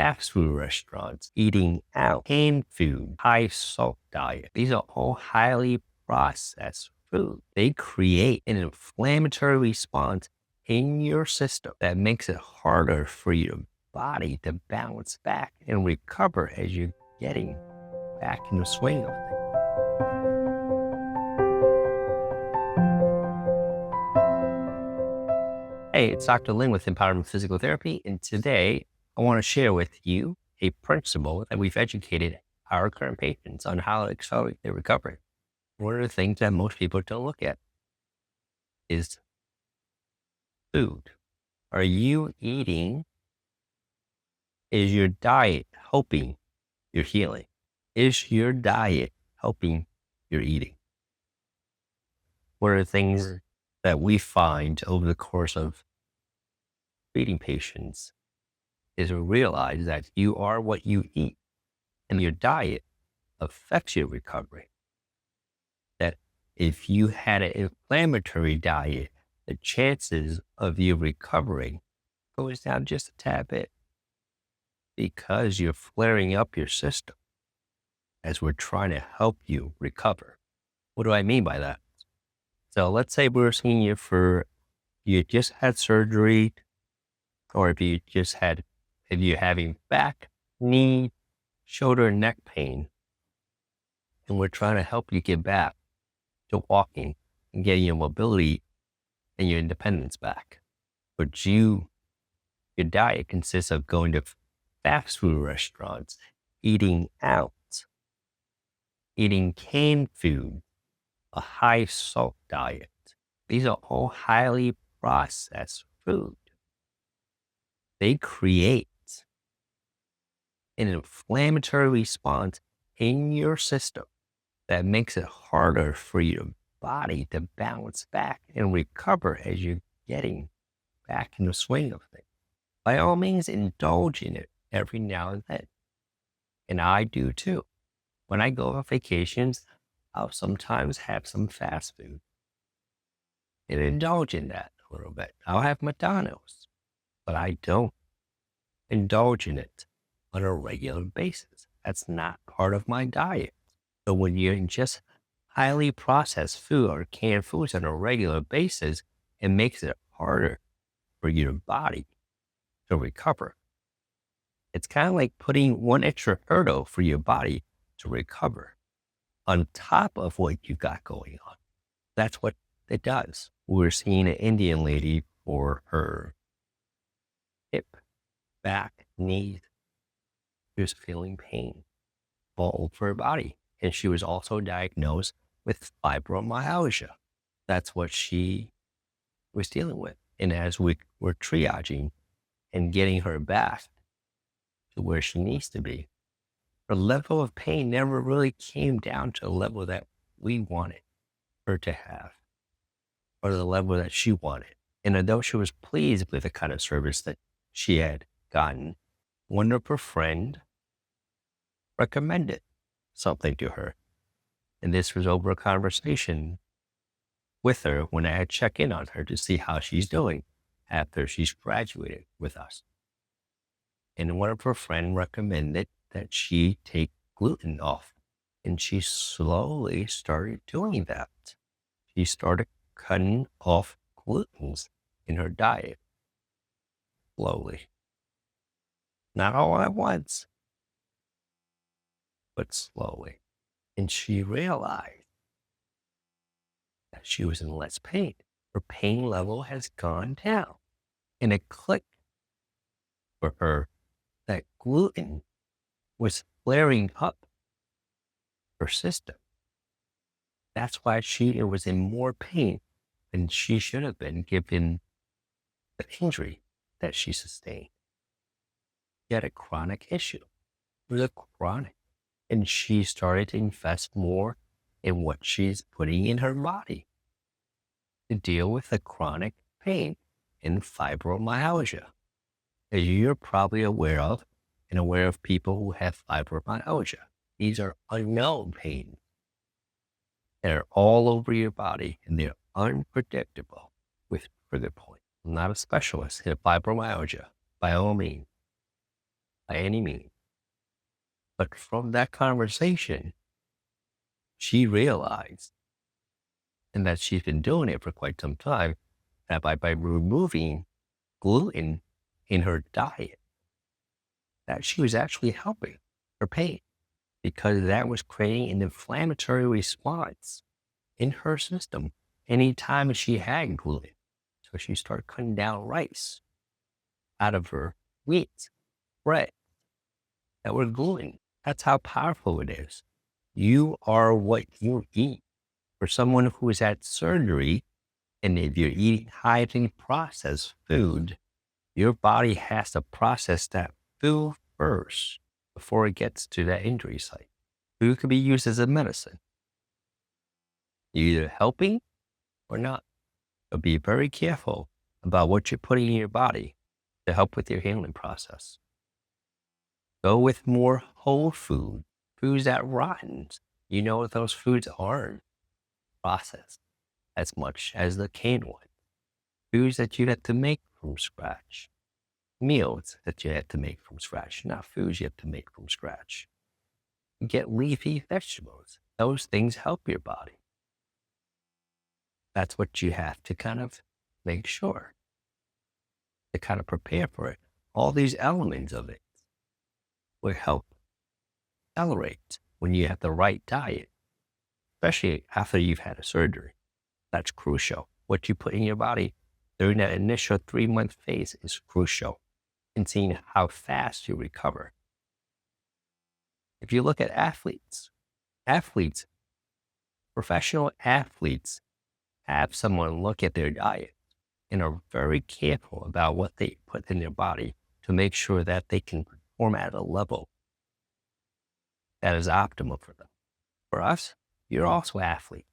fast food restaurants, eating out, canned food, high salt diet. These are all highly processed food. They create an inflammatory response in your system that makes it harder for your body to bounce back and recover as you're getting back in the swing of things. Hey, it's Dr. Lin with Empowerment Physical Therapy, and today I want to share with you a principle that we've educated our current patients on how to accelerate their recovery. One of the things that most people don't look at is food. Are you eating? Is your diet helping your healing? Is your diet helping your eating? One of the things that we find over the course of treating patients is to realize that you are what you eat, and your diet affects your recovery. That if you had an inflammatory diet, the chances of you recovering goes down just a tad bit because you're flaring up your system as we're trying to help you recover. What do I mean by that? So let's say we're seeing you you just had surgery, or if you're having back, knee, shoulder, and neck pain, and we're trying to help you get back to walking and getting your mobility and your independence back. But your diet consists of going to fast food restaurants, eating out, eating canned food, a high salt diet. These are all highly processed food. They create an inflammatory response in your system that makes it harder for your body to bounce back and recover as you're getting back in the swing of things. By all means, indulge in it every now and then. And I do too. When I go on vacations, I'll sometimes have some fast food and indulge in that a little bit. I'll have McDonald's, but I don't indulge in it on a regular basis. That's not part of my diet. So when you ingest highly processed food or canned foods on a regular basis, it makes it harder for your body to recover. It's kind of like putting one extra hurdle for your body to recover on top of what you've got going on. That's what it does. We're seeing an Indian lady for her hip, back, knees. She was feeling pain all over her body. And she was also diagnosed with fibromyalgia. That's what she was dealing with. And as we were triaging and getting her back to where she needs to be, her level of pain never really came down to a level that we wanted her to have, or the level that she wanted. And although she was pleased with the kind of service that she had gotten, one of her friends recommended something to her. And this was over a conversation with her when I had checked in on her to see how she's doing after she's graduated with us. And one of her friends recommended that she take gluten off. And she slowly started doing that. She started cutting off glutens in her diet. Slowly. Not all at once, but slowly. And she realized that she was in less pain. Her pain level has gone down. And it clicked for her that gluten was flaring up her system. That's why she was in more pain than she should have been given the injury that she sustained. She had a chronic issue. It was a chronic. And she started to invest more in what she's putting in her body to deal with the chronic pain and fibromyalgia. As you're probably aware of, and aware of people who have fibromyalgia. These are unknown pains. They're all over your body and they're unpredictable with further point. I'm not a specialist in fibromyalgia, by all means. by any means. But from that conversation, she realized, and that she's been doing it for quite some time, that by removing gluten in her diet, that she was actually helping her pain because that was creating an inflammatory response in her system anytime she had gluten. So she started cutting down rice out of her wheat, bread that were gluten. That's how powerful it is. You are what you eat. For someone who has had surgery, and if you're eating highly processed food, your body has to process that food first before it gets to that injury site. Food can be used as a medicine. You're either helping or not. So be very careful about what you're putting in your body to help with your healing process. Go with more whole food, foods that rotten. You know those foods aren't processed as much as the canned ones. Foods that you have to make from scratch. Meals that you have to make from scratch, not foods you have to make from scratch. Get leafy vegetables. Those things help your body. That's what you have to kind of make sure to kind of prepare for it. All these elements of it will help accelerate when you have the right diet, especially after you've had a surgery. That's crucial. What you put in your body during that initial 3-month phase is crucial in seeing how fast you recover. If you look at athletes, professional athletes have someone look at their diet and are very careful about what they put in their body to make sure that they can perform at a level that is optimal for them. For us, you're also athletes.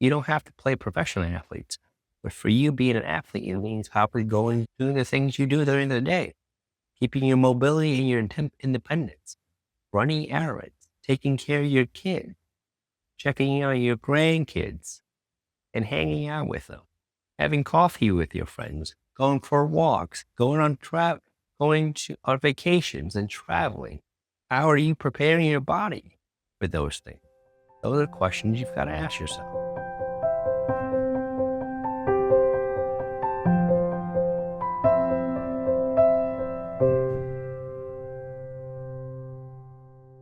You don't have to play professional athletes, but for you being an athlete, it means probably doing the things you do during the day, keeping your mobility and your independence, running errands, taking care of your kids, checking on your grandkids, and hanging out with them, having coffee with your friends, going for walks, going on vacations and traveling. How are you preparing your body for those things? Those are questions you've got to ask yourself.